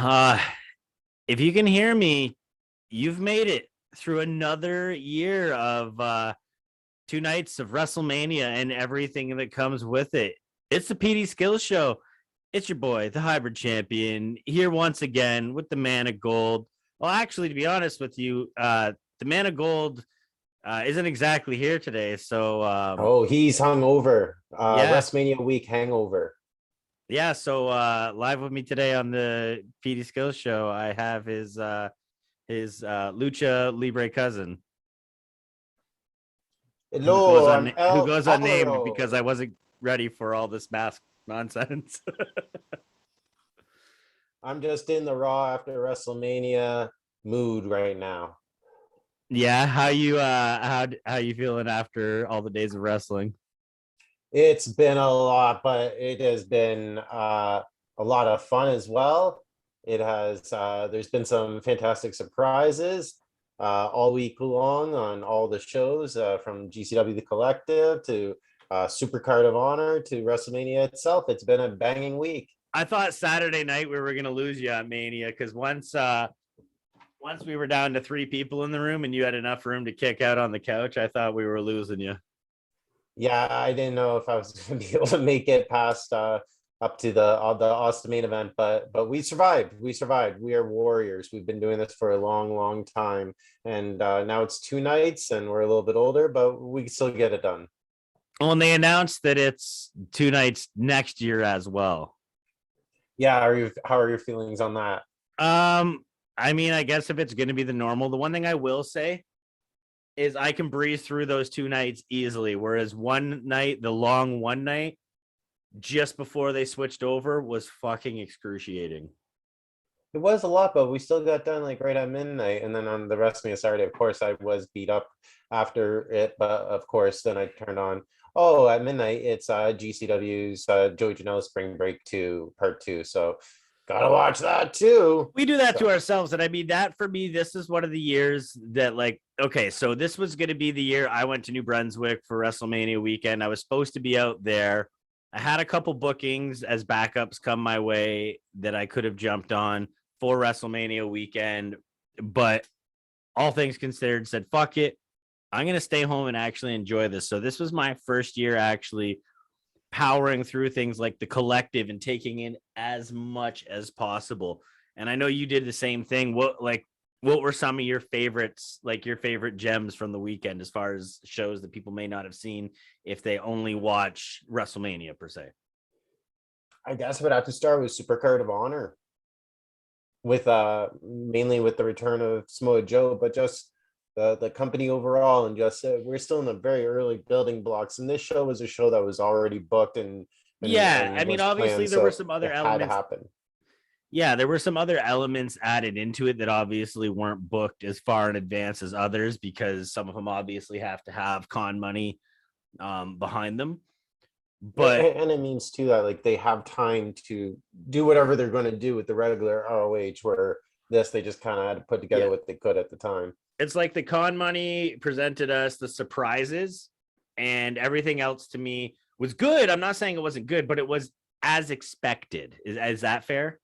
Uh, if you can hear me, you've made it through another year of 2 nights of WrestleMania and everything that comes with it. It's the PD Skillz Show. It's your boy, the Hybrid Champion, here once again with the Man of Gold. Well, actually, to be honest with you, the Man of Gold isn't exactly here today. So, Oh, he's hungover. yeah, WrestleMania week hangover. yeah. So, live with me today on the PD Skillz Show, I have his Lucha Libre cousin Hello, I'm who El goes unnamed because I Colorado. wasn't ready for all this mask nonsense. I'm just in the Raw after WrestleMania mood right now. Yeah, how you feeling after all the days of wrestling? It's been a lot, but it has been a lot of fun as well. It has there's been some fantastic surprises all week long on all the shows from GCW The Collective to Supercard of Honor to WrestleMania itself. It's been a banging week. I thought Saturday night we were gonna lose you at Mania because once we were down to 3 people in the room and you had enough room to kick out on the couch, I thought we were losing you. Yeah, I didn't know if I was going to be able to make it past up to the Austin main event, but we survived. We survived. We are warriors. We've been doing this for a long, long time, and now it's 2 nights, and we're a little bit older, but we can still get it done. Well, and they announced that it's 2 nights next year as well. Yeah, how are your feelings on that? I mean, I guess if it's going to be the normal, the one thing I will say is I can breeze through those 2 nights easily. Whereas one night, the long one night, just before they switched over, was fucking excruciating. It was a lot, but we still got done like right at midnight, and then on the rest of me Saturday, of course, I was beat up after it, but of course, then I turned on. Oh, at midnight, it's GCW's Joey Janela Spring Break 2 Part 2. So gotta watch that too. We do that to So ourselves. And I mean, that for me, this is one of the years that, like, okay, so this was going to be the year I went to New Brunswick for WrestleMania weekend. I was supposed to be out there. I had a couple bookings as backups come my way that I could have jumped on for WrestleMania weekend. But all things considered, said, fuck it. I'm going to stay home and actually enjoy this. So this was my first year actually powering through things like the collective and taking in as much as possible. And I know you did the same thing. What were some of your favorites, like your favorite gems from the weekend as far as shows that people may not have seen if they only watch WrestleMania per se? I guess I would have to start with Supercard of Honor with mainly with the return of Samoa Joe, but just the company overall, and just we're still in the very early building blocks, and this show was a show that was already booked Yeah, I and mean, was obviously planned, there were so some other it had to elements. happen. Yeah, there were some other elements added into it that obviously weren't booked as far in advance as others because some of them obviously have to have con money behind them. But And it means too that like they have time to do whatever they're going to do with the regular ROH, where this they just kind of had to put together yeah, what they could at the time. it's like the con money presented us the surprises, and everything else to me was good. I'm not saying it wasn't good, but it was as expected. Is that fair?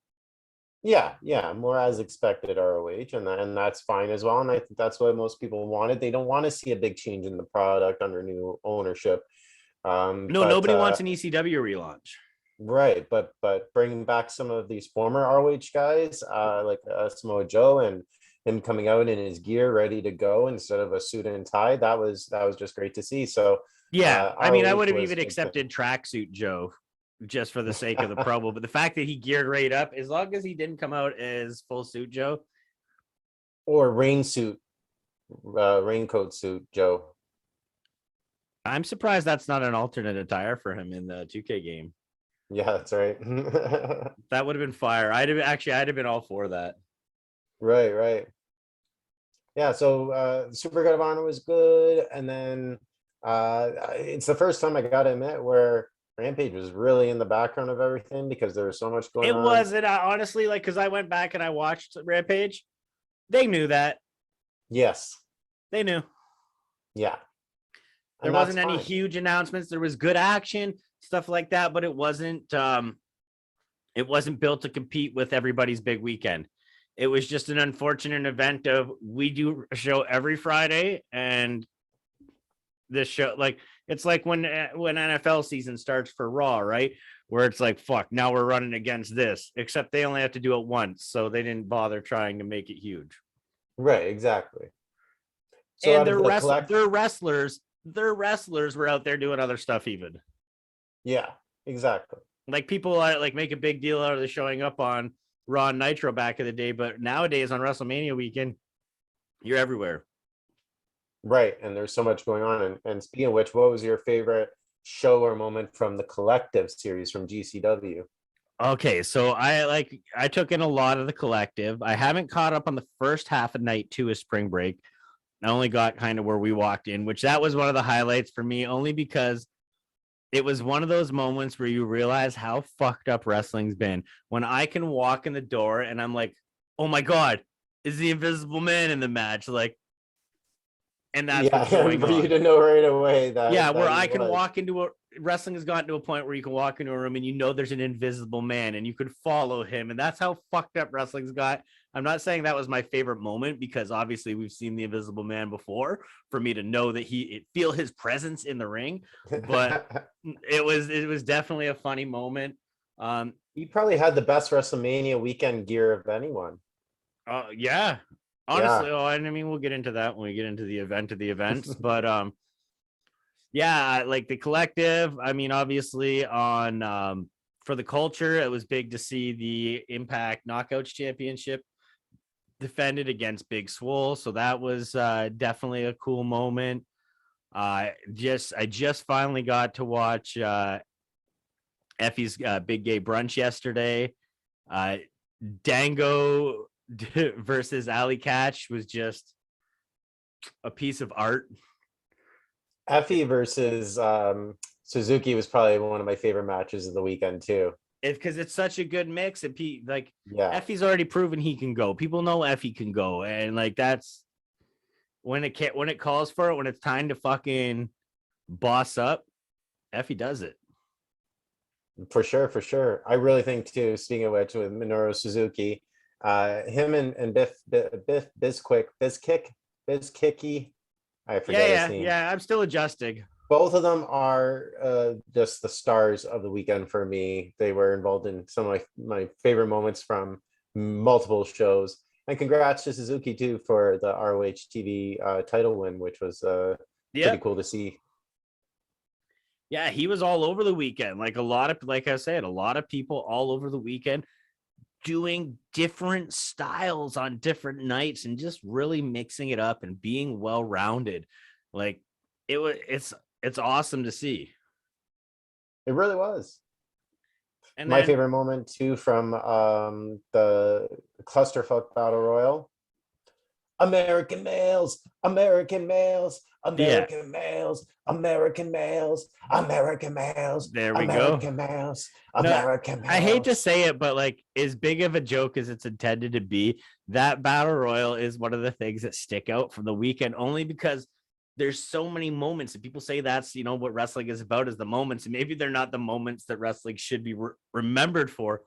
Yeah, more as expected ROH, and that's fine as well. And I think that's what most people wanted. They don't want to see a big change in the product under new ownership. No, But nobody wants an ECW relaunch. Right, but bringing back some of these former ROH guys, like Samoa Joe, and him coming out in his gear, ready to go instead of a suit and tie, that was just great to see. So Yeah, I mean, I would ROH have was even a big thing. accepted tracksuit Joe just for the sake of the promo, but the fact that he geared right up, as long as he didn't come out as full suit Joe, Or raincoat suit Joe. I'm surprised that's not an alternate attire for him in the 2K game. Yeah, that's right. That would have been fire. I'd have been all for that. Right. Yeah, so Super God of Honor was good, and then it's the first time I gotta admit where Rampage was really in the background of everything because there was so much going It on. was, and honestly, like, because I went back and I watched Rampage, they knew that. Yes, They knew. yeah, There and that's wasn't any fine. huge announcements. There was good action, stuff like that, but it wasn't It wasn't built to compete with everybody's big weekend. It was just an unfortunate event of we do a show every Friday, and this show, like, it's like when NFL season starts for Raw, right? Where it's like, fuck, now we're running against this, except they only have to do it once, so they didn't bother trying to make it huge. Right, exactly. So And out of the their wrestlers were out there doing other stuff even. yeah, exactly. Like people like make a big deal out of the showing up on Raw and Nitro back in the day, but nowadays on WrestleMania weekend, you're everywhere. Right, and there's so much going on. And speaking of which, what was your favorite show or moment from the Collective series from GCW? Okay, so I took in a lot of the Collective. I haven't caught up on the first half of night 2 of Spring Break. I only got kind of where we walked in, which that was one of the highlights for me, only because it was one of those moments where you realize how fucked up wrestling's been. When I can walk in the door and I'm like, oh my God, is the Invisible Man in the match? Like, and that's Yeah, what's going for you on. to know right away that Yeah, where that he I can was. walk into a wrestling has gotten to a point where you can walk into a room and you know there's an invisible man and you could follow him. And that's how fucked up wrestling's got. I'm not saying that was my favorite moment because obviously we've seen the Invisible Man before for me to know that feel his presence in the ring, but it was definitely a funny moment. He probably had the best WrestleMania weekend gear of anyone. Yeah, honestly. Yeah. Oh, I mean, we'll get into that when we get into the event of the events, but yeah, like the Collective. I mean, obviously on for the culture, it was big to see the Impact Knockouts Championship defended against Big Swole, so that was definitely a cool moment. I just finally got to watch Effie's Big Gay Brunch yesterday. Dango versus Ali Catch was just a piece of art. Effie versus Suzuki was probably one of my favorite matches of the weekend too. Because it's such a good mix, and like Yeah. Effie's already proven he can go. People know Effie can go, and like that's when it calls for it, when it's time to fucking boss up, Effie does it. For sure, for sure. I really think too, speaking of which, with Minoru Suzuki, him and Bizkicky, I forget his name. Yeah. I'm still adjusting. Both of them are just the stars of the weekend for me. They were involved in some of my favorite moments from multiple shows. And congrats to Suzuki too for the ROH TV title win, which was pretty cool to see. Yeah, he was all over the weekend. Like I said, a lot of people all over the weekend doing different styles on different nights and just really mixing it up and being well-rounded. Like it's awesome to see. It really was. And my favorite moment too from the clusterfuck battle royal. American males, American males, American males, American males, American males. There we American go. Males, American males. I hate to say it, but like as big of a joke as it's intended to be, that battle royal is one of the things that stick out from the weekend, only because there's so many moments that people say that's, what wrestling is about, is the moments. And maybe they're not the moments that wrestling should be remembered for,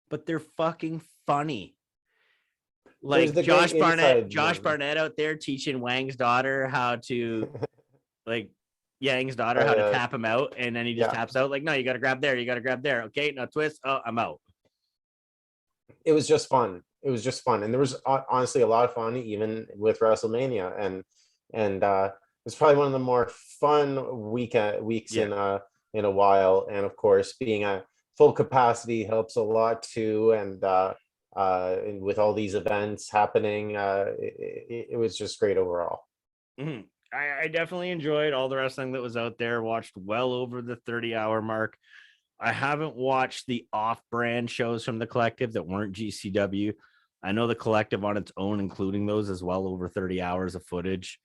but they're fucking funny. Like Josh Barnett out there teaching Wang's daughter how to Yang's daughter how to tap him out, and then he just taps out like, no, you got to grab there. Okay, now twist. Oh, I'm out. It was just fun. And there was honestly a lot of fun even with WrestleMania, and it's probably one of the more fun weeks in a while. And of course, being at full capacity helps a lot too. And with all these events happening, it was just great overall. Mm-hmm. I definitely enjoyed all the wrestling that was out there. Watched well over the 30-hour mark. I haven't watched the off-brand shows from the Collective that weren't GCW. I know the Collective on its own, including those, is well over 30 hours of footage.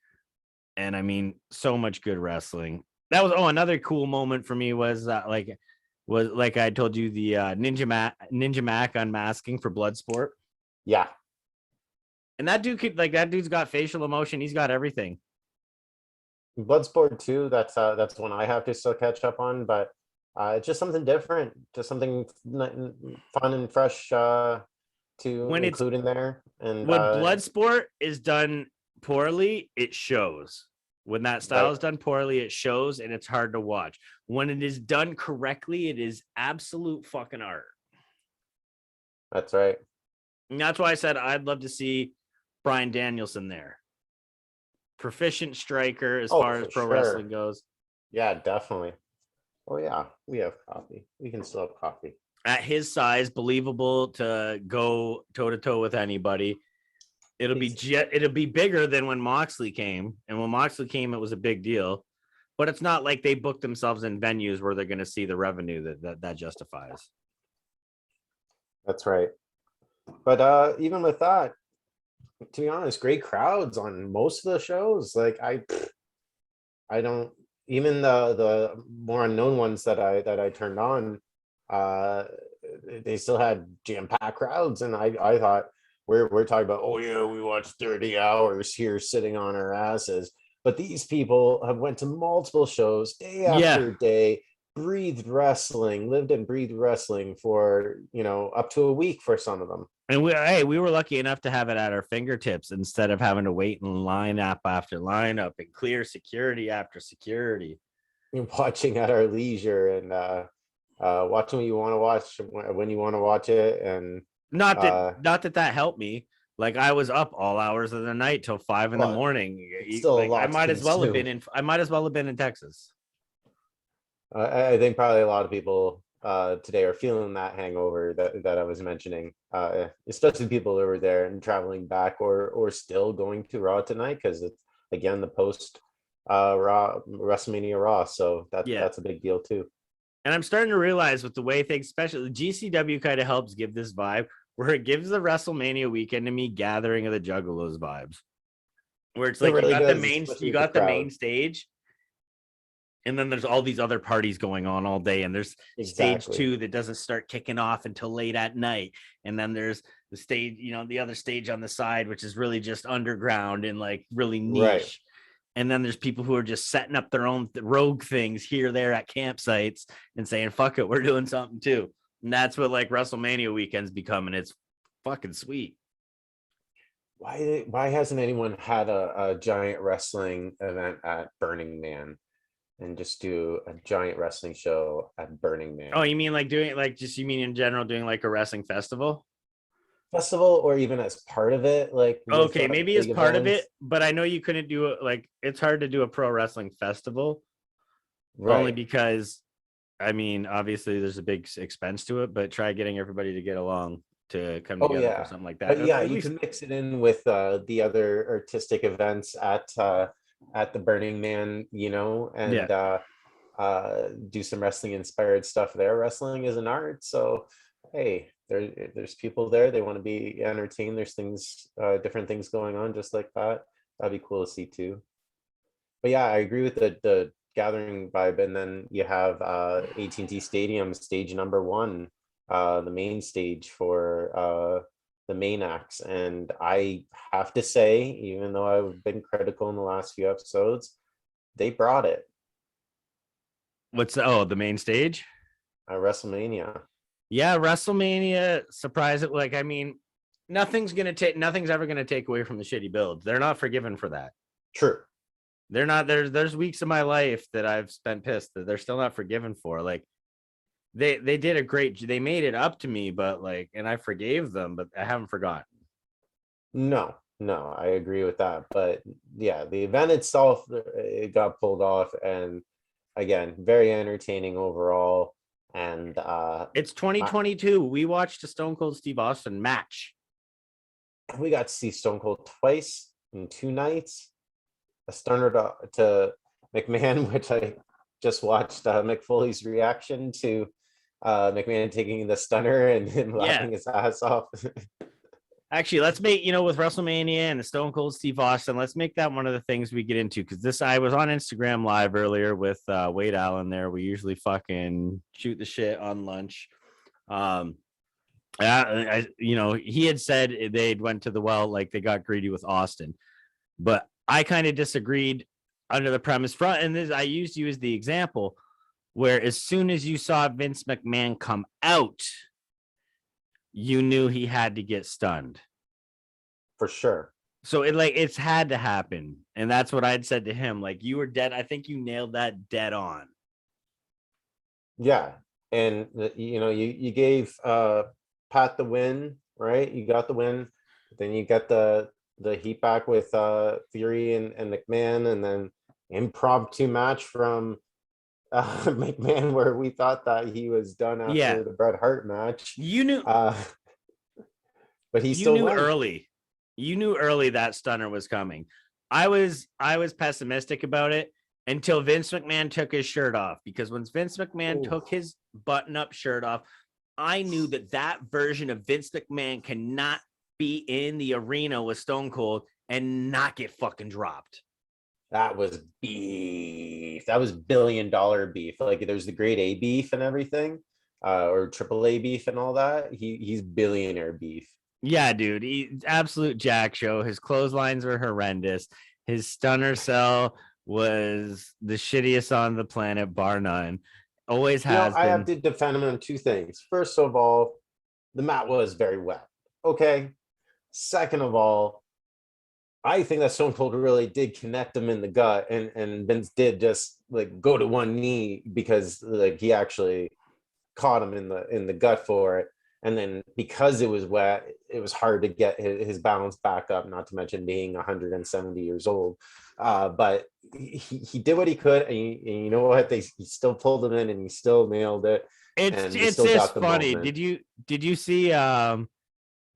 And I mean, so much good wrestling. That was another cool moment for me was like I told you, the Ninja Mac unmasking for Bloodsport. Yeah. And that dude's got facial emotion. He's got everything. Bloodsport 2, that's one I have to still catch up on, but It's just something different, just something fun and fresh to When it's include in there. And when Bloodsport is done poorly, it shows. When that style is done poorly, it shows, and it's hard to watch. When it is done correctly, it is absolute fucking art. that's right. And that's why I said I'd love to see Bryan Danielson there. Proficient striker as far as pro wrestling goes. Yeah, definitely. Oh yeah, we have coffee. We can still have coffee. At his size, believable to go toe to toe with anybody. It'll be bigger than when Moxley came, and when Moxley came, it was a big deal. But it's not like they booked themselves in venues where they're going to see the revenue that justifies. That's right. But even with that, to be honest, great crowds on most of the shows. Like I don't, even the more unknown ones that I turned on, they still had jam-packed crowds, and I thought we're talking about, oh yeah, we watched 30 hours here sitting on our asses, but these people have went to multiple shows day after day, breathed wrestling, lived and breathed wrestling for up to a week for some of them. And we were lucky enough to have it at our fingertips instead of having to wait in lineup after lineup and clear security after security. Watching at our leisure and watching what you want to watch when you want to watch it. And not that helped me. Like, I was up all hours of the night till 5 in the morning. Still like, I might as well have been in Texas. I think probably a lot of people today are feeling that hangover that I was mentioning, especially people that were there and traveling back or still going to Raw tonight, because it's again the post Raw WrestleMania Raw, so that's a big deal too. And I'm starting to realize with the way things, especially GCW, kind of helps give this vibe where it gives the WrestleMania weekend to me Gathering of the Juggalos vibes, where it's like really you got the main stage. And then there's all these other parties going on all day. And there's stage 2 that doesn't start kicking off until late at night. And then there's the stage, the other stage on the side, which is really just underground and like really niche. Right. And then there's people who are just setting up their own rogue things here, there at campsites and saying, fuck it, we're doing something too. And that's what like WrestleMania weekends become. And it's fucking sweet. Why hasn't anyone had a giant wrestling event at Burning Man? And just do a giant wrestling show at Burning Man. Oh, you mean like you mean in general doing like a wrestling festival? Or even as part of it? Like, okay, maybe as part of it, but I know you couldn't do it. Like, it's hard to do a pro wrestling festival, right? Only because, I mean, obviously there's a big expense to it, but try getting everybody to get along to come together for something like that. But yeah, you can mix it in with the other artistic events at the Burning Man, and do some wrestling inspired stuff there. Wrestling is an art, so hey, there's people there, they want to be entertained, there's things, different things going on just like that. That'd be cool to see too. But yeah, I agree with the Gathering vibe. And then you have AT&T Stadium stage number 1, the main stage for the main acts. And I have to say, even though I've been critical in the last few episodes, they brought it. The main stage? WrestleMania. Yeah, WrestleMania surprise it. Like, I mean, nothing's ever gonna take away from the shitty builds. They're not forgiven for that. True. They're not. There's weeks of my life that I've spent pissed that they're still not forgiven for. Like, they did they made it up to me, but like, and I forgave them, but I haven't forgotten. No, I agree with that. But yeah, the event itself, it got pulled off, and again, very entertaining overall. And it's 2022. We watched a Stone Cold Steve Austin match. We got to see Stone Cold twice in 2 nights. A stunner to McMahon, which I just watched Mick Foley's reaction to McMahon taking the stunner and him laughing his ass off. Actually, let's make, with WrestleMania and the Stone Cold Steve Austin, let's make that one of the things we get into. Because I was on Instagram Live earlier with Wade Allen there. We usually fucking shoot the shit on lunch. He had said they'd went to the well, like they got greedy with Austin. But I kind of disagreed under the premise front. And I used you as the example where as soon as you saw Vince McMahon come out, you knew he had to get stunned. For sure. So it's had to happen. And that's what I'd said to him. Like, you were dead. I think you nailed that dead on. Yeah. And you gave Pat the win, right? You got the win. Then you got the heat back with Theory and McMahon, and then impromptu match from McMahon where we thought that he was done after the Bret Hart match. You knew, but he you still knew won. early. You knew early that stunner was coming. I was pessimistic about it until Vince McMahon took his shirt off, because when Vince McMahon took his button-up shirt off, I knew that version of Vince McMahon cannot be in the arena with Stone Cold and not get fucking dropped. That was beef. That was $1 billion beef. Like, there's the grade A beef and everything, or AAA beef and all that. He's billionaire beef. Yeah, dude. He's absolute jack show. His clotheslines were horrendous. His stunner cell was the shittiest on the planet, bar none. Always has been. I have to defend him on two things. First of all, the mat was very wet. Okay. Second of all, I think that Stone Cold really did connect him in the gut, and Vince did just like go to one knee because like he actually caught him in the gut for it. And then because it was wet, it was hard to get his balance back up, not to mention being 170 years old. But he did what he could, and you know what? He still pulled him in, and he still nailed it. It's just funny. Moment. Did you see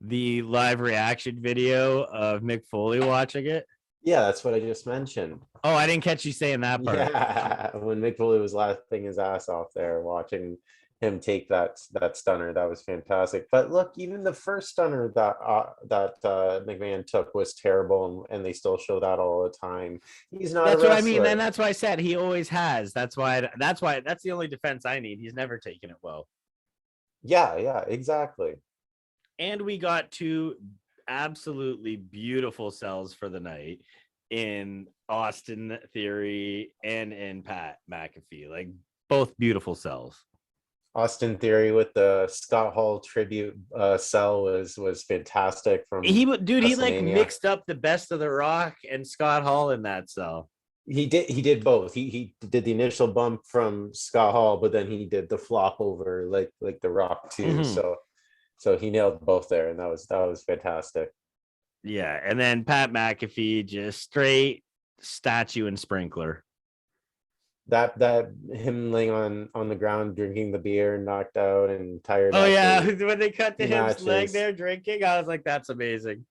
the live reaction video of Mick Foley watching it? Yeah, that's what I just mentioned. Oh, I didn't catch you saying that part. Yeah, when Mick Foley was laughing his ass off there watching him take that stunner, that was fantastic. But look, even the first stunner that McMahon took was terrible, and they still show that all the time. He's not. That's what I mean, and that's why I said he always has. That's why that's the only defense I need. He's never taken it well. Yeah, exactly. And we got two absolutely beautiful cells for the night in Austin Theory and in Pat McAfee. Like, both beautiful cells. Austin Theory with the Scott Hall tribute cell was fantastic. He like mixed up the best of The Rock and Scott Hall in that cell. He did both. He did the initial bump from Scott Hall, but then he did the flop over like The Rock too. Mm-hmm. So he nailed both there, and that was fantastic. Yeah, and then Pat McAfee just straight statue and sprinkler. That him laying on the ground drinking the beer, knocked out and tired. Oh yeah, when they cut to his leg there drinking, I was like, that's amazing.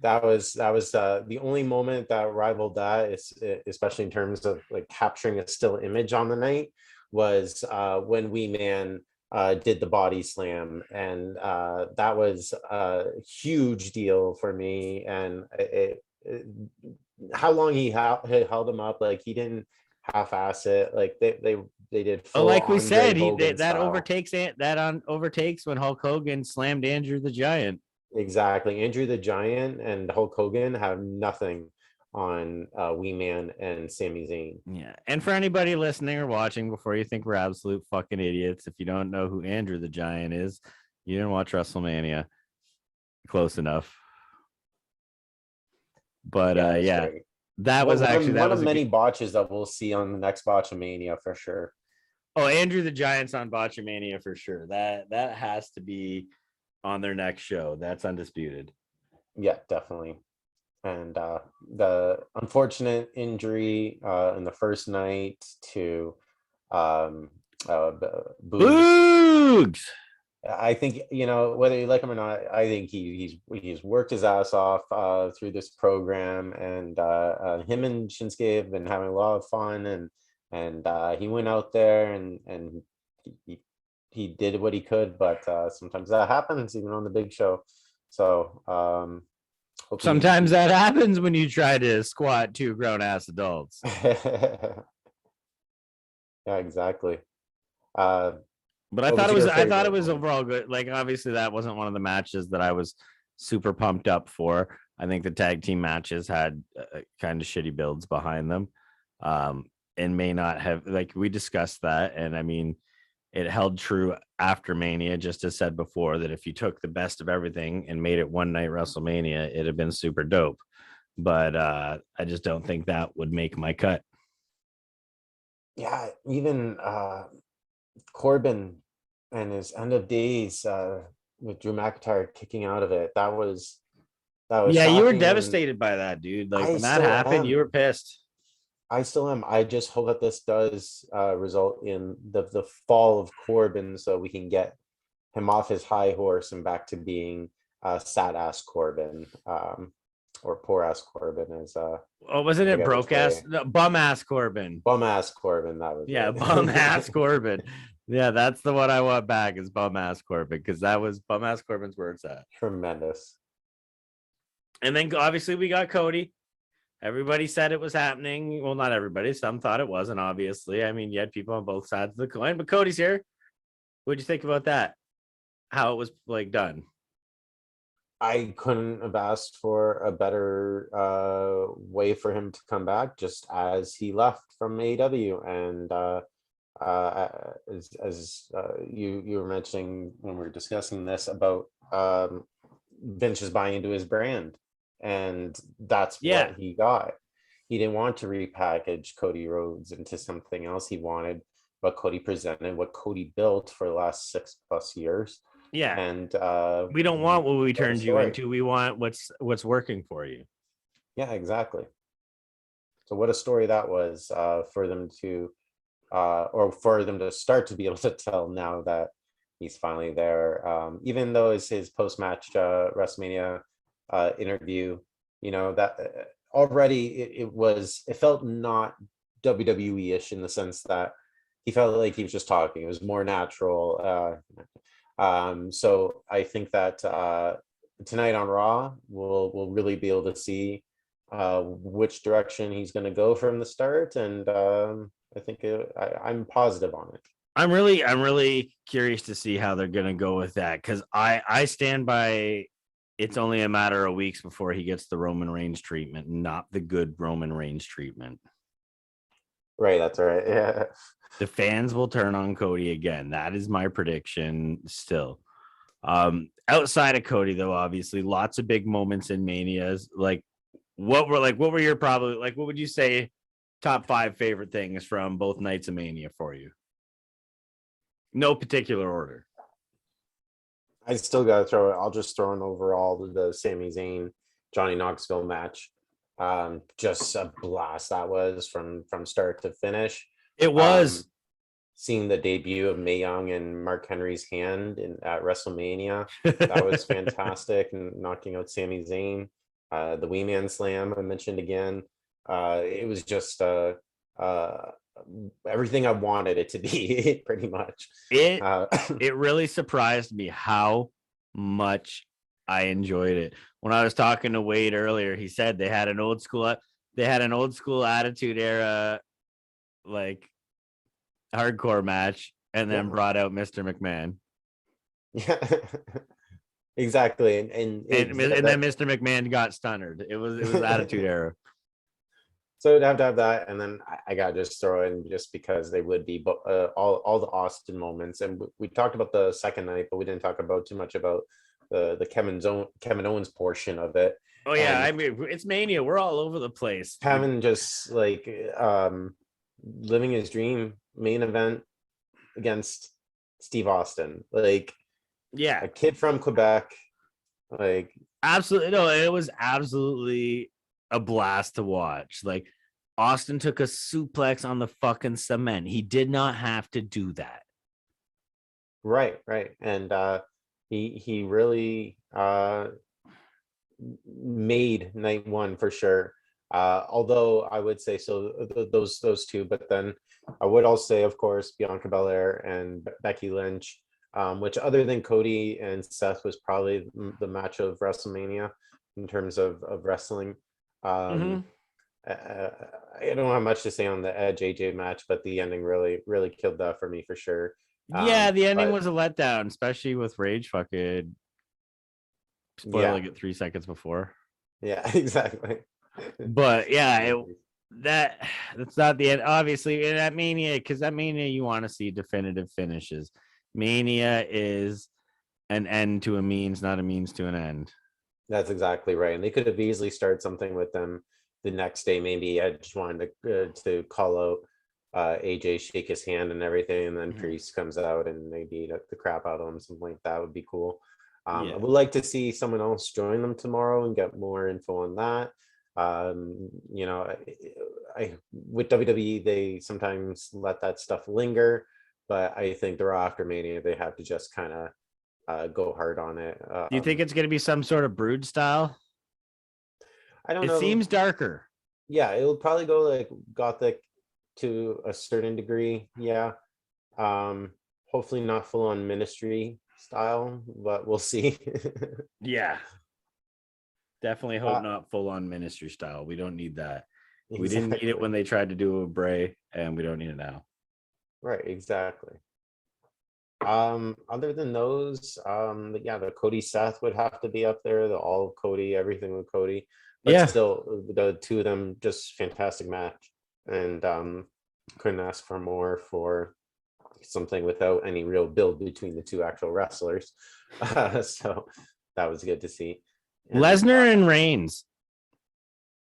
That was the only moment that rivaled that, especially in terms of like capturing a still image on the night, was when Wee Man did the body slam, and that was a huge deal for me. And how long he held him up, like he didn't half-ass it. Like they did. Oh, like we said, that overtakes when Hulk Hogan slammed Andrew the Giant. Exactly, Andrew the Giant and Hulk Hogan have nothing on Wee Man and Sami Zayn. Yeah, and for anybody listening or watching, before you think we're absolute fucking idiots, if you don't know who Andrew the Giant is, you didn't watch WrestleMania. Close enough. But yeah, great. That was actually one of many botches that we'll see on the next Botchamania for sure. Oh, Andrew the Giant's on Botchamania for sure. That has to be on their next show. That's undisputed. Yeah, definitely. And the unfortunate injury in the first night to Boogs. I think, whether you like him or not, I think he's worked his ass off through this program, and him and Shinsuke have been having a lot of fun, and he went out there and he did what he could, but sometimes that happens even on the big show. So sometimes that happens when you try to squat two grown-ass adults. Yeah, exactly. But I thought it was overall good. Like, obviously that wasn't one of the matches that I was super pumped up for. I think the tag team matches had kind of shitty builds behind them. and may not have, like, we discussed that. And I mean, it held true after Mania, just as said before, that if you took the best of everything and made it one night WrestleMania, it'd have been super dope. But I just don't think that would make my cut. Yeah, even Corbin and his end of days with Drew McIntyre kicking out of it. That was Yeah, you were shocking, and devastated by that, dude. Like I when that still happened, you am. were pissed. I still am. I just hope that this does result in the fall of Corbin, so we can get him off his high horse and back to being sad ass Corbin, or poor ass Corbin, as Oh, wasn't I it gotta broke ass? say, No, bum ass Corbin. bum ass Corbin. That was Yeah, bum ass it. Corbin. Yeah, that's the one I want back is bum ass Corbin, because that was bum ass Corbin's where it's at. Tremendous. And then obviously we got Cody. Everybody said it was happening. Well, not everybody. Some thought it wasn't, obviously. I mean, you had people on both sides of the coin, but Cody's here. What'd you think about that? How it was like done? I couldn't have asked for a better way for him to come back, just as he left from AEW. And as you were mentioning when we were discussing this about Vince is buying into his brand, and that's Yeah. what he got. He didn't want to repackage Cody Rhodes into something else. He wanted what Cody presented, what Cody built for the last 6+ years. Yeah. And We don't want what we what a turned you story. into. We want what's working for you. Yeah, exactly. So what a story that was for them to or for them to start to be able to tell now that he's finally there. Even though it's his post-match WrestleMania interview, you know, that already it felt not WWE-ish in the sense that he felt like he was just talking. It was more natural. So I think that tonight on Raw, we'll really be able to see which direction he's going to go from the start, and I think I'm positive on it. I'm really curious to see how they're gonna go with that, because I stand by. It's only a matter of weeks before he gets the Roman Reigns treatment, not the good Roman Reigns treatment. Right, that's right. Yeah. The fans will turn on Cody again. That is my prediction still. Outside of Cody, though, obviously lots of big moments in Manias. What were your probably, like, what would you say top 5 favorite things from both nights of Mania for you? No particular order. I still gotta throw it. I'll just throw in overall the Sami Zayn Johnny Knoxville match. Just a blast that was from start to finish. It was. Seeing the debut of Mae Young and Mark Henry's hand at WrestleMania, that was fantastic. And knocking out Sami Zayn, the Wee Man Slam I mentioned again. It was just everything I wanted it to be, pretty much. It really surprised me how much I enjoyed it. When I was talking to Wade earlier, he said they had an old school Attitude Era, like, hardcore match, and then brought out Mr. McMahon. Yeah, exactly. And then Mr. McMahon got stunned. It was Attitude Era. So to have that, and then I gotta just throw in, just because they would be all the Austin moments. And we talked about the second night, but we didn't talk about too much about the Kevin Owens portion of it. Oh yeah, and I mean, it's Mania. We're all over the place. Kevin just like living his dream, main event against Steve Austin, like, yeah, a kid from Quebec, like, absolutely. No, it was absolutely a blast to watch. Like, Austin took a suplex on the fucking cement. He did not have to do that. Right. And he really made night one for sure. Although I would say so those two, but then I would also say, of course, Bianca Belair and Becky Lynch, which, other than Cody and Seth, was probably the match of WrestleMania in terms of wrestling. I don't have much to say on the Edge AJ match, but the ending really killed that for me for sure. Yeah, the ending was a letdown, especially with Rage fucking spoiling it 3 seconds before. Yeah, exactly. But yeah, that's not the end. Obviously, in that Mania, because that Mania you want to see definitive finishes. Mania is an end to a means, not a means to an end. That's exactly right. And they could have easily started something with them the next day. Maybe I just wanted to call out AJ, shake his hand and everything, and then Mhm. Priest comes out and they beat the crap out of him. Something like that would be cool. I Yeah. would like to see someone else join them tomorrow and get more info on that. I with WWE they sometimes let that stuff linger, but I think they're after Mania. They have to just kind of go hard on it. Do you think it's going to be some sort of brood style? I don't It know. seems darker. Yeah, it'll probably go like gothic to a certain degree. Yeah. Um, hopefully not full on ministry style, but we'll see. Yeah. Definitely hope uh, not full on ministry style. We don't need that. We didn't need it exactly. when they tried to do a Bray, and we don't need it now. Right, exactly. Other than those, yeah, the Cody Seth would have to be up there, the all of Cody, everything with Cody, but Yeah. still the two of them just fantastic match. And couldn't ask for more for something without any real build between the two actual wrestlers. So that was good to see. And Lesnar and Reigns,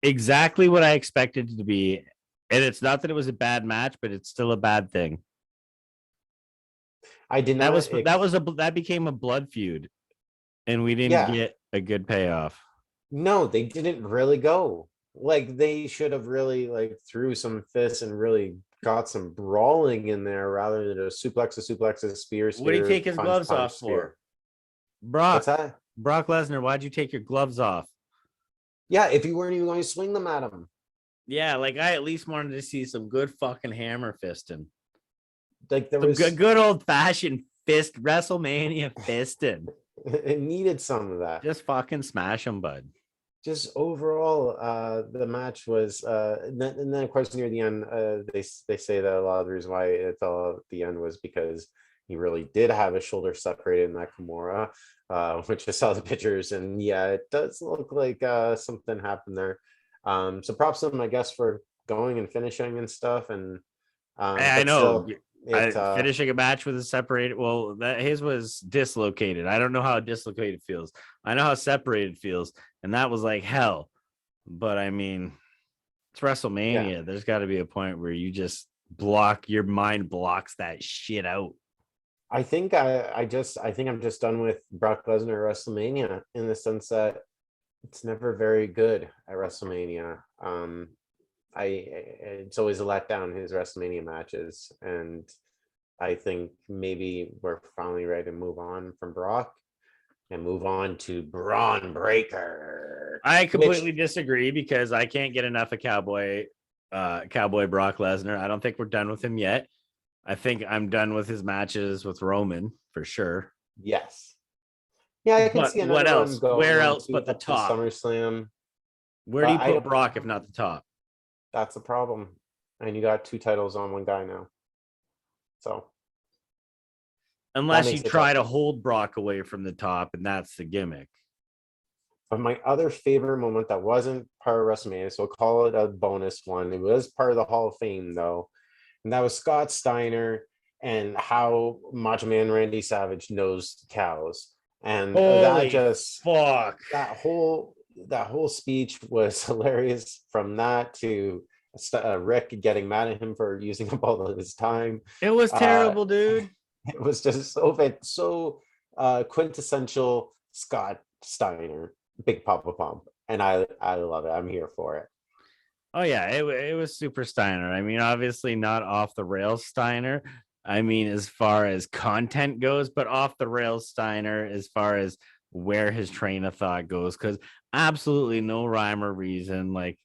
exactly what I expected it to be. And it's not that it was a bad match, but it's still a bad thing. I did That not was that became a blood feud, and we didn't yeah, get a good payoff. no, they didn't really go. Like they should have really like threw some fists and really got some brawling in there rather than a suplex, a spear, What did he spear, take his punch, gloves punch, off spear. for? What's Brock, that? Brock Lesnar, why'd you take your gloves off? Yeah, if you weren't even going to swing them at him. Yeah, like I at least wanted to see some good fucking hammer fisting. Like there Some was good old fashioned fist Wrestlemania fisting. it needed some of that. Just fucking smash them, bud. Just overall, the match was, and then of course near the end, they say that a lot of the reason why it fell out at the end was because he really did have his shoulder separated in that Kimura, which I saw the pictures, and yeah, it does look like something happened there. So props to him, I guess, for going and finishing and stuff, and I but know. still, it Finishing a match with a separated. Well, that his was dislocated. I don't know how dislocated feels. I know how separated feels, and that was like hell. But I mean, it's yeah. WrestleMania. There's got to be a point where you just block your mind blocks that shit out. I think I'm just done with Brock Lesnar at WrestleMania in the sense that it's never very good at WrestleMania. It's always a letdown his WrestleMania matches, and I think maybe we're finally ready to move on from Brock and move on to Braun Breaker, I which completely disagree because I can't get enough of Cowboy Brock Lesnar. I don't think we're done with him yet. I think I'm done with his matches with Roman for sure. yes, yeah, I could But see what another one else? going Where on else to but the up to top? SummerSlam, Where do but you I put don't. Brock if not the top? That's the problem, and you got two titles on one guy now, so that Unless you makes it try tough. to hold Brock away from the top, and that's the gimmick. But my other favorite moment that wasn't part of WrestleMania, so I'll call it a bonus one. It was part of the Hall of Fame though, and that was Scott Steiner and how Macho Man Randy Savage knows cows, and that Holy just fuck. that whole speech was hilarious. From that to Rick getting mad at him for using up all of his time, It was uh, terrible, dude. it was just so quintessential Scott Steiner, Big Papa Pump, and I love it. I'm here for it. Oh yeah, it was super Steiner. I mean, obviously not off the rails Steiner. I mean, as far as content goes, but off the rails Steiner as far as where his train of thought goes, because absolutely no rhyme or reason like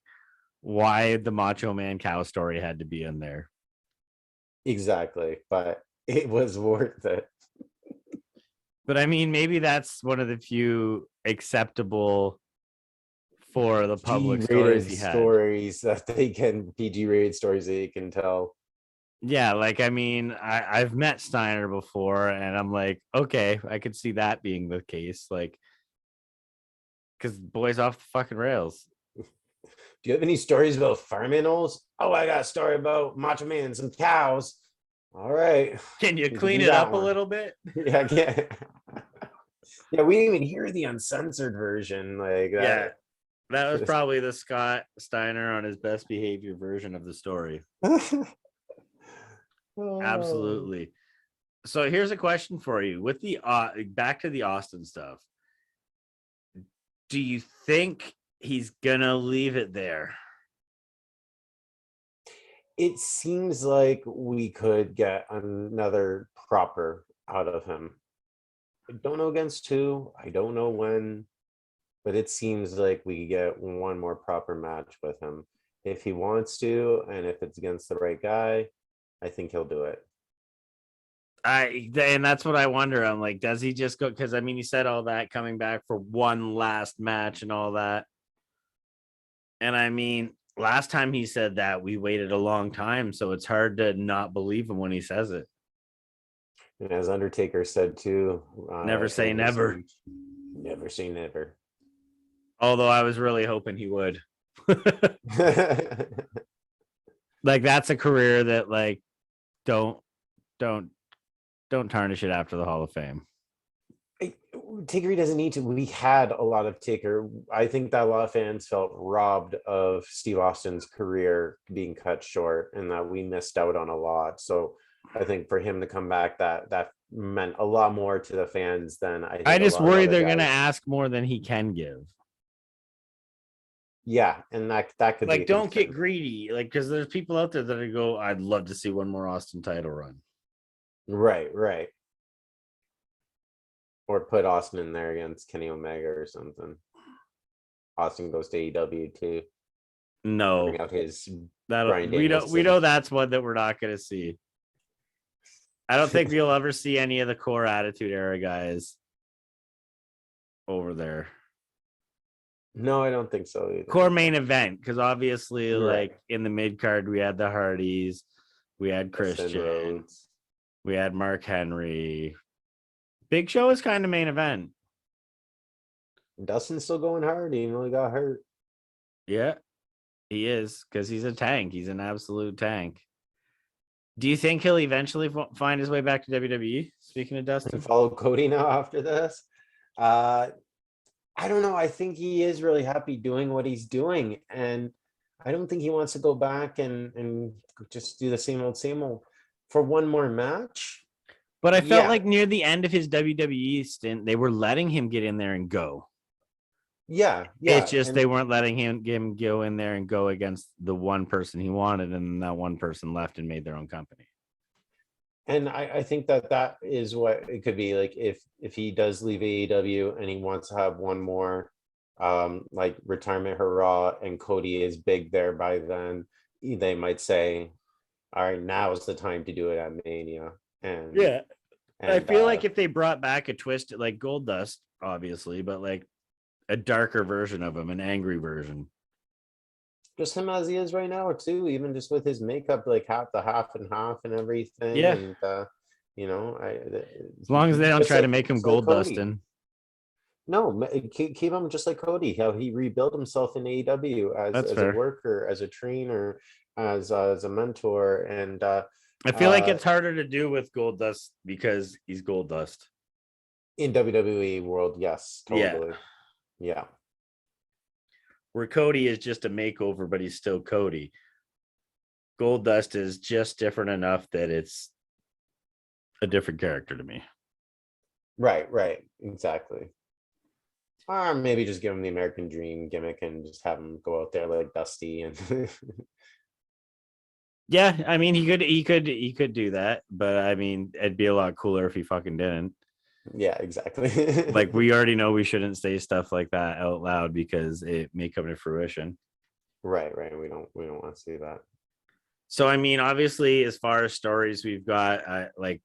why the Macho Man cow story had to be in there. Exactly, but it was worth it. But I mean, maybe that's one of the few acceptable for the public stories G-rated he had. stories that they can PG-rated stories that you can tell. Yeah, like I mean, I've met Steiner before, and I'm like, okay, I could see that being the case, like, because boys off the fucking rails. Do you have any stories about farm animals? Oh, I got a story about Macho Man and some cows. All right. Can you We can clean do it that up a one. little bit? Yeah, yeah. Yeah, we didn't even hear the uncensored version. Like Yeah, that. that was probably the Scott Steiner on his best behavior version of the story. Oh. Absolutely. So here's a question for you. With the back to the Austin stuff, do you think he's gonna leave it there? It seems like we could get another proper out of him. I don't know against who. I don't know when, but it seems like we could get one more proper match with him if he wants to, and if it's against the right guy. I think he'll do it. And that's what I wonder. I'm like, does he just go? Because I mean, he said all that coming back for one last match and all that. And I mean, last time he said that, we waited a long time, so it's hard to not believe him when he says it. And as Undertaker said too, Never say in his never. speech, never say never. Although I was really hoping he would. Like, that's a career that, like, don't tarnish it after the Hall of Fame. Taker doesn't need to. We had a lot of Taker. I think that a lot of fans felt robbed of Steve Austin's career being cut short, and that we missed out on a lot. So I think for him to come back, that meant a lot more to the fans than I think. I just worry they're going to ask more than he can give. Yeah, and that could like, be don't get greedy, like, because there's people out there that go, I'd love to see one more Austin title run. Right. Or put Austin in there against Kenny Omega or something. Austin goes to AEW too. No, bring out his we know that's one that we're not going to see. I don't think we'll ever see any of the core Attitude Era guys over there. No, I don't think so either. Core main event, because obviously, Right. like, in the mid card, we had the Hardys, we had Christian, we had Mark Henry. Big Show is kind of main event. Dustin's still going hard. He only got hurt. Yeah, he is, because he's a tank. He's an absolute tank. Do you think he'll eventually find his way back to WWE? Speaking of Dustin, follow Cody now after this. I don't know. I think he is really happy doing what he's doing, and I don't think he wants to go back and just do the same old for one more match. But I felt like near the end of his WWE stint, they were letting him get in there and go. Yeah. It's just they weren't letting him go in there and go against the one person he wanted, and that one person left and made their own company. And I think that is what it could be. Like, if he does leave AEW and he wants to have one more like retirement hurrah, and Cody is big there by then, they might say, all right, now is the time to do it at Mania. And yeah, and I feel like if they brought back a twist, like Goldust, obviously, but like a darker version of him, an angry version. Just him as he is right now, too, even just with his makeup, like half and half and everything. Yeah. And, as long as they don't try to make him Gold Dustin. No, keep him just like Cody, how he rebuilt himself in AEW as a worker, as a trainer, as a mentor. And I feel like it's harder to do with Goldust because he's Goldust. In WWE world, yes, totally. Yeah. Where Cody is just a makeover, but he's still Cody. Goldust is just different enough that it's a different character to me. Right, exactly. Or maybe just give him the American Dream gimmick and just have him go out there like Dusty and yeah, I mean, he could do that, but I mean, it'd be a lot cooler if he fucking didn't. Yeah, exactly. Like, we already know we shouldn't say stuff like that out loud because it may come to fruition. Right. We don't want to see that. So, I mean, obviously, as far as stories we've got, like,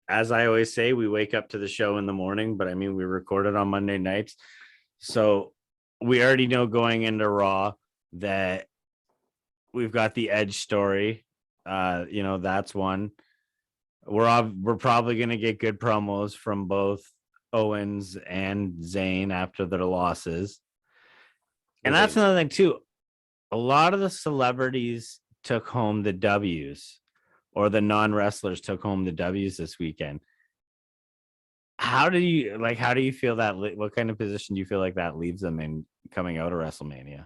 as I always say, we wake up to the show in the morning, but I mean, we record it on Monday nights. So we already know going into Raw that we've got the Edge story. That's one. We're probably going to get good promos from both Owens and Zayn after their losses. And that's another thing too. a lot of the celebrities took home the W's, or the non-wrestlers took home the W's this weekend. How do you feel that? What kind of position do you feel like that leaves them in coming out of WrestleMania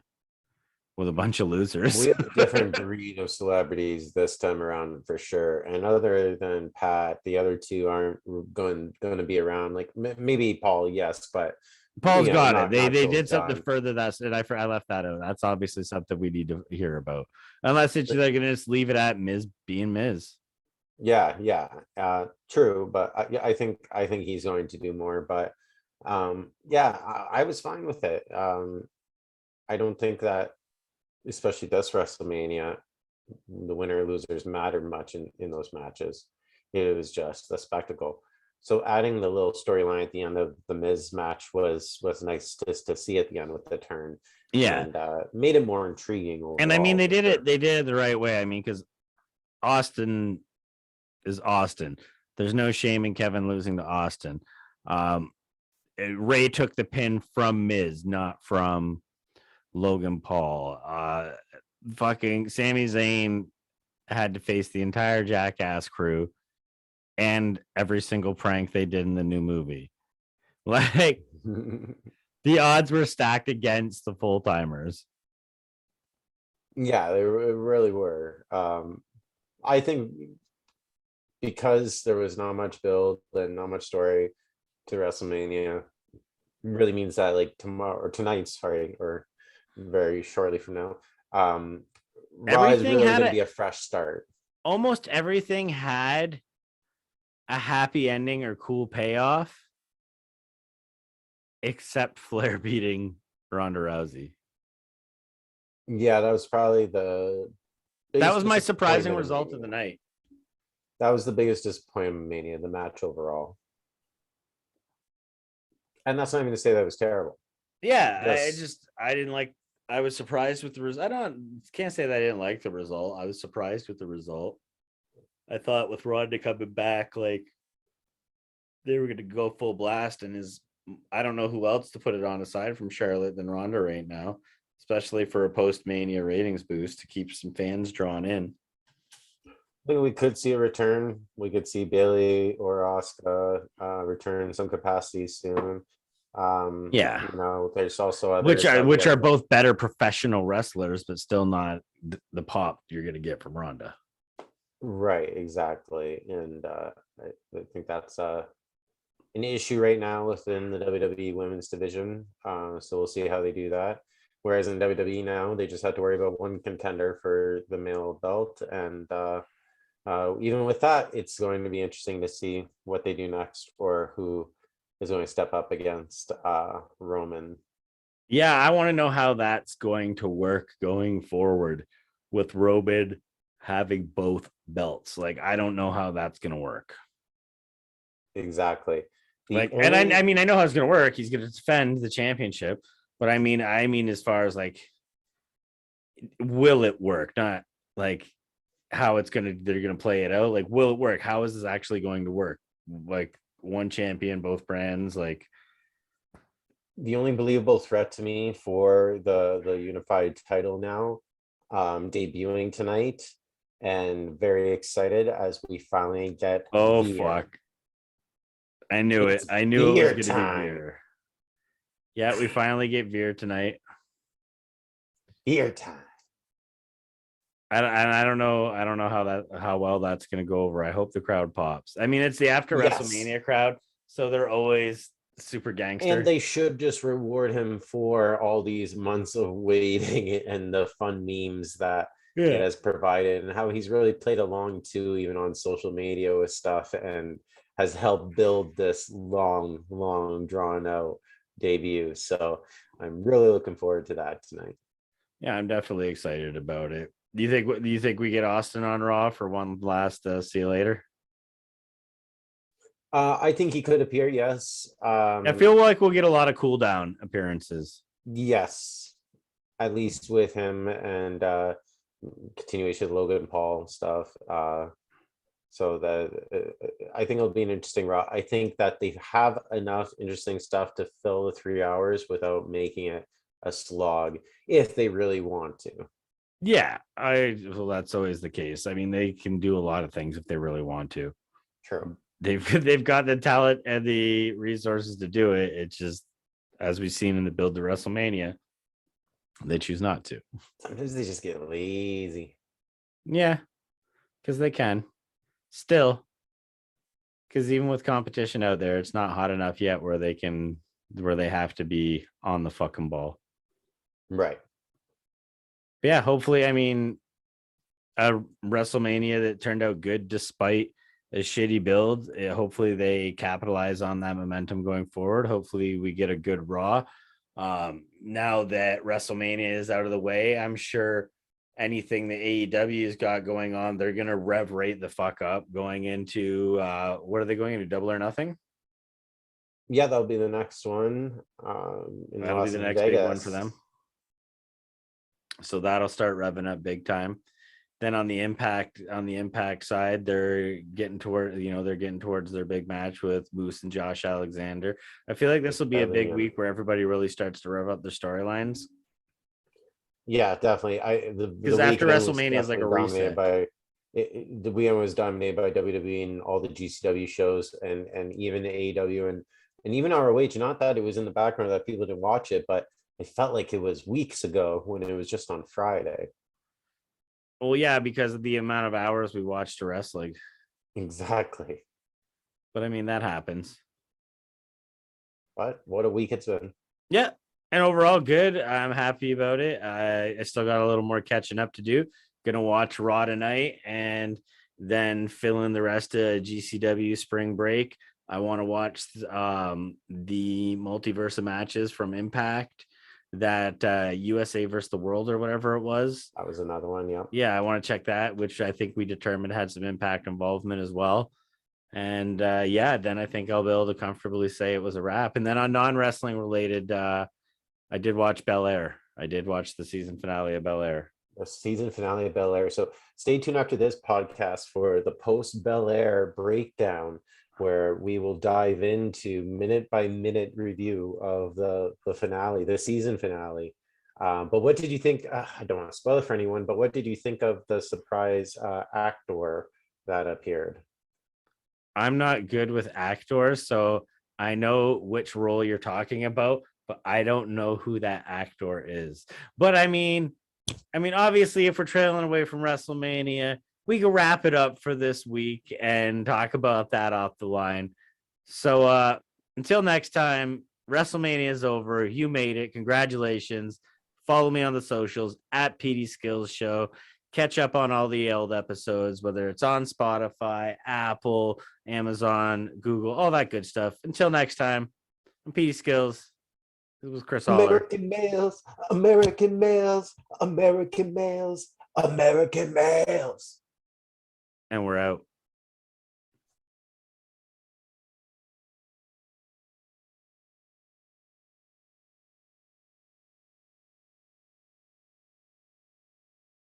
with a bunch of losers? We have a different breed of celebrities this time around for sure. And other than Pat, the other two aren't going to be around. Like maybe Paul, yes, but Paul's got it. not They Joe did something John. further that, and I left that out. That's obviously something we need to hear about, unless it's like gonna just leave it at Miz being Miz. Yeah, true, but I think he's going to do more. But yeah, I was fine with it. I don't think that, especially this WrestleMania, the winner or losers mattered much in those matches. It was just a spectacle. So adding the little storyline at the end of the Miz match was nice just to see at the end with the turn. Yeah, and made it more intriguing overall. and I mean they did sure. it. They did it the right way. I mean, because Austin is Austin. There's no shame in Kevin losing to Austin. Ray took the pin from Miz, not from Logan Paul. Fucking Sami Zayn had to face the entire Jackass crew and every single prank they did in the new movie. Like the odds were stacked against the full timers. Yeah, they really were. I think because there was not much build and not much story to WrestleMania, really means that like tomorrow or tonight, sorry, or very shortly from now, Raw is really going to be a fresh start. Almost everything had a happy ending or cool payoff, except Flair beating Ronda Rousey. Yeah, that was probably that was my surprising result of the night. That was the biggest disappointment of Mania, the match overall. And that's not even to say that was terrible. Yeah, I didn't like. I was surprised with the result. Can't say that I didn't like the result. I was surprised with the result. I thought with Ronda coming back, like they were going to go full blast, and I don't know who else to put it on aside from Charlotte than Ronda right now, especially for a post-Mania ratings boost to keep some fans drawn in. I think we could see a return. We could see Bayley or Asuka return in some capacity soon. Yeah, there's also others which are both better professional wrestlers, but still not the pop you're going to get from Ronda. Right, exactly, and I think that's an issue right now within the WWE women's division. So we'll see how they do that. Whereas in WWE now, they just have to worry about one contender for the male belt, and even with that, it's going to be interesting to see what they do next, or who is going to step up against Roman. Yeah, I want to know how that's going to work going forward with Roman having both belts. Like, I don't know how that's going to work. Exactly. I mean, I know how it's going to work. He's going to defend the championship, but I mean, as far as like, will it work? Not like how they're going to play it out. Like, will it work? How is this actually going to work? Like, one champion, both brands. Like, the only believable threat to me for the unified title now, debuting tonight, and very excited as we finally get. Oh fuck! I knew it. I knew it was going to be Veer. Yeah, we finally get Veer tonight. Veer time. I don't know how well that's going to go over. I hope the crowd pops. I mean, it's the after WrestleMania crowd, so they're always super gangster. And they should just reward him for all these months of waiting and the fun memes that it has provided, and how he's really played along too, even on social media with stuff, and has helped build this long drawn out debut. So I'm really looking forward to that tonight. Yeah, I'm definitely excited about it. Do you think we get Austin on Raw for one last see you later? I think he could appear, yes. I feel like we'll get a lot of cool down appearances. Yes, at least with him, and continuation of Logan Paul stuff. So that I think it'll be an interesting Raw. I think that they have enough interesting stuff to fill the 3 hours without making it a slog, if they really want to. Yeah, well, that's always the case. I mean, they can do a lot of things if they really want to. True. They've got the talent and the resources to do it. It's just, as we've seen in the build to WrestleMania, they choose not to. Sometimes they just get lazy. Yeah, because they can. Still, because even with competition out there, it's not hot enough yet where they have to be on the fucking ball. Right. But yeah, hopefully, I mean, a WrestleMania that turned out good despite a shitty build. Hopefully, they capitalize on that momentum going forward. Hopefully, we get a good Raw. Now that WrestleMania is out of the way, I'm sure anything that AEW's got going on, they're gonna rev rate the fuck up going into what are they going into? Double or Nothing? Yeah, that'll be the next one. In That'll be Las the next Vegas. big one for them. So that'll start revving up big time. Then on the impact side, they're getting towards their big match with Moose and Josh Alexander. I feel like this will be a big week where everybody really starts to rev up their storylines. Yeah, definitely. Because after WrestleMania is like a reset. The weekend was dominated by WWE and all the GCW shows and even the AEW and even ROH. Not that it was in the background that people didn't watch it, but it felt like it was weeks ago when it was just on Friday. Well, yeah, because of the amount of hours we watched to wrestling. Exactly. But I mean, that happens. But what a week it's been. Yeah. And overall, good. I'm happy about it. I still got a little more catching up to do. Gonna watch Raw tonight and then fill in the rest of GCW spring break. I want to watch the multiverse of matches from Impact, that USA versus the World or whatever it was. That was another one. Yeah. Yeah, I want to check that, which I think we determined had some Impact involvement as well. And yeah, then I think I'll be able to comfortably say it was a wrap. And then on non-wrestling related, I did watch Bel Air. I did watch the season finale of Bel Air. The season finale of Bel Air. So stay tuned after this podcast for the post Bel Air breakdown, where we will dive into minute by minute review of the finale, the season finale. But what did you think? I don't want to spoil it for anyone, but what did you think of the surprise actor that appeared? I'm not good with actors, so I know which role you're talking about, but I don't know who that actor is. But I mean, obviously, if we're trailing away from WrestleMania, we can wrap it up for this week and talk about that off the line. So until next time, WrestleMania is over. You made it. Congratulations. Follow me on the socials at PD Skillz Show. Catch up on all the old episodes, whether it's on Spotify, Apple, Amazon, Google, all that good stuff. Until next time, I'm PD Skillz. This was Chris Holler. American males, American males, American males, American males. And we're out.